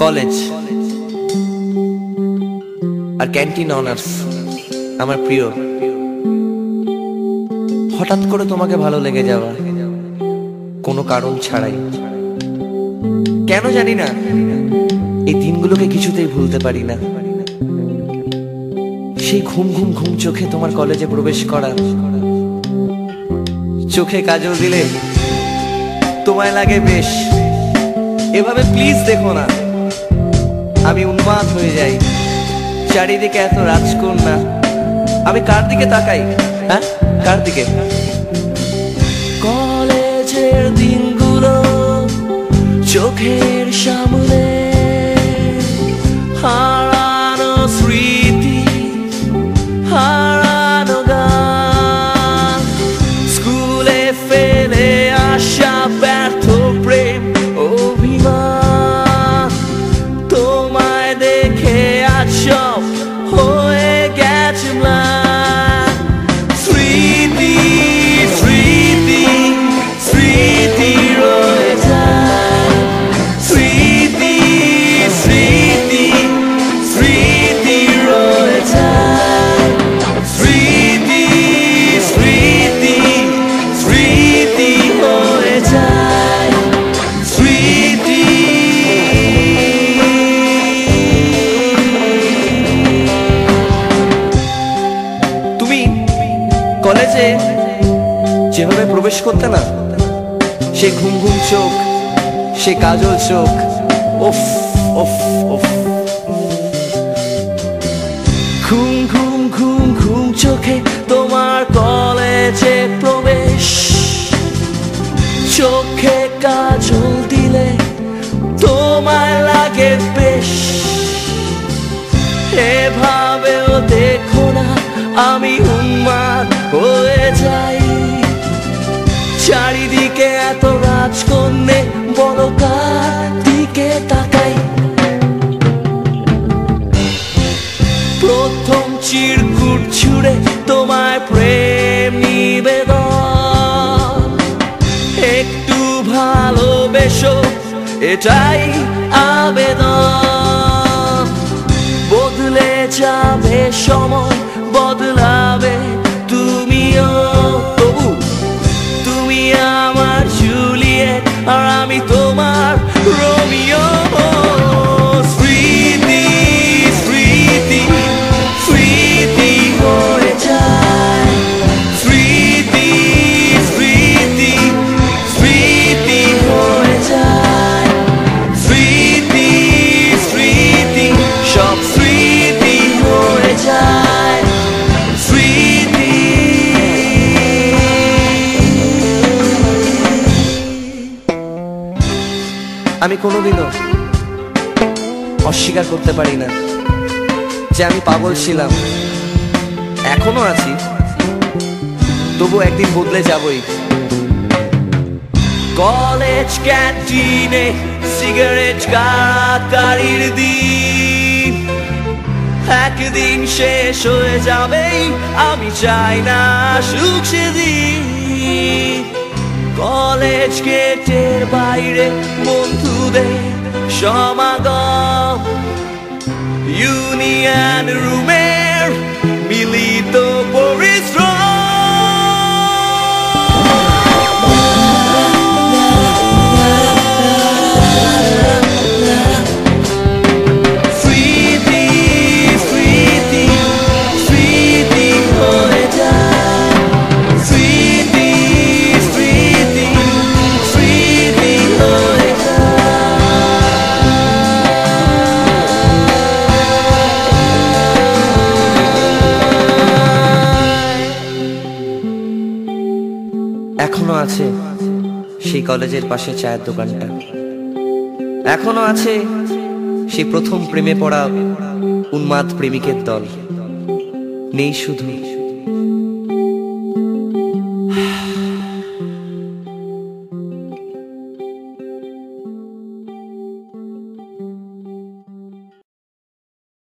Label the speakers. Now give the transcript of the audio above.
Speaker 1: College আর canteen honours আমার প্রিয়। হঠাৎ করে তোমাকে ভালো লেগে যাওয়া, কোনো কারণ ছাড়াই। কেন জানি না, এই দিনগুলোকে কিছুতেই ভুলতে পারি না। সেই ঘুম ঘুম ঘুম চোখে তোমার কলেজে প্রবেশ করা, চোখে কাজল দিলে তোমায় লাগে বেশ। এভাবে প্লিজ দেখো না, আমি উন্মাদ হয়ে যাই। চারিদিকে এত রাজকন্যা, আমি কার দিকে তাকাই? হ্যাঁ, কার দিকে? কলেজের দিনগুলো চোখের সামনে, হারানো স্মৃতি, হারানো গান, স্কুলে ফেলে আসা ব্যর্থ প্রেম অভিমান। তোমায় দেখে আজ সব হয়ে গেছে ম্লান। স্মৃতি স্মৃতি স্মৃতি রয়ে যায়, স্মৃতি স্মৃতি স্মৃতি রয়ে যায়, স্মৃতি স্মৃতি স্মৃতি হয়ে যায়, স্মৃতি। তুমি কলেজে যেভাবে প্রবেশ করতে না, সে ঘুম ঘুম চোখ, সে কাজল চোখ, ওফ ওফ ওফ। ঘুম ঘুম ঘুম ঘুম চোখে তোমার কলেজে প্রবেশ, চোখে কাজল দিলে তোমায় লাগে বেশ। এভাবেও দেখো না, আমি উন্মাদ হয়ে যাই। চারিদিকে এত রাজকন্যে, বলো কার দিকে তাকাই? প্রথম চিরকুট ছুড়ে তোমায় প্রেম নিবেদন, একটু ভালোবেসো এটাই আবেদন। বদলে যাবে সময়, বদলাবে তুমিও, তবু তুমি আমার জুলিয়েট আর আমি তোমার রোমিও। স্মৃতি স্মৃতি স্মৃতি হয়ে যায়, স্মৃতি স্মৃতি স্মৃতি হয়ে যায়, স্মৃতি স্মৃতি সব স্মৃতি হয়ে যায়, স্মৃতি। আমি কোনোদিনও অস্বীকার করতে পারি না যে আমি পাগল ছিলাম, এখনো আছি, তবু একদিন বদলে যাবই। কলেজ ক্যান্টিনে সিগারেট কাড়াকাড়ির দিন একদিন শেষ হয়ে যাবে, আমি চাই না সুখ সেদিন। কলেজ গেটের বাইরে বন্ধুদের সমাগম, ইউনিয়ন রুমের মিলিত পরিশ্রম। স্মৃতি স্মৃতি স্মৃতি হয়ে যায়, স্মৃতি স্মৃতি স্মৃতি হয়ে এখনো আছে সেই কলেজের পাশে চায়ের দোকানটা, এখনো আছে সেই প্রথম প্রেমে পড়া উন্মাদ প্রেমিকের দল। নেই শুধু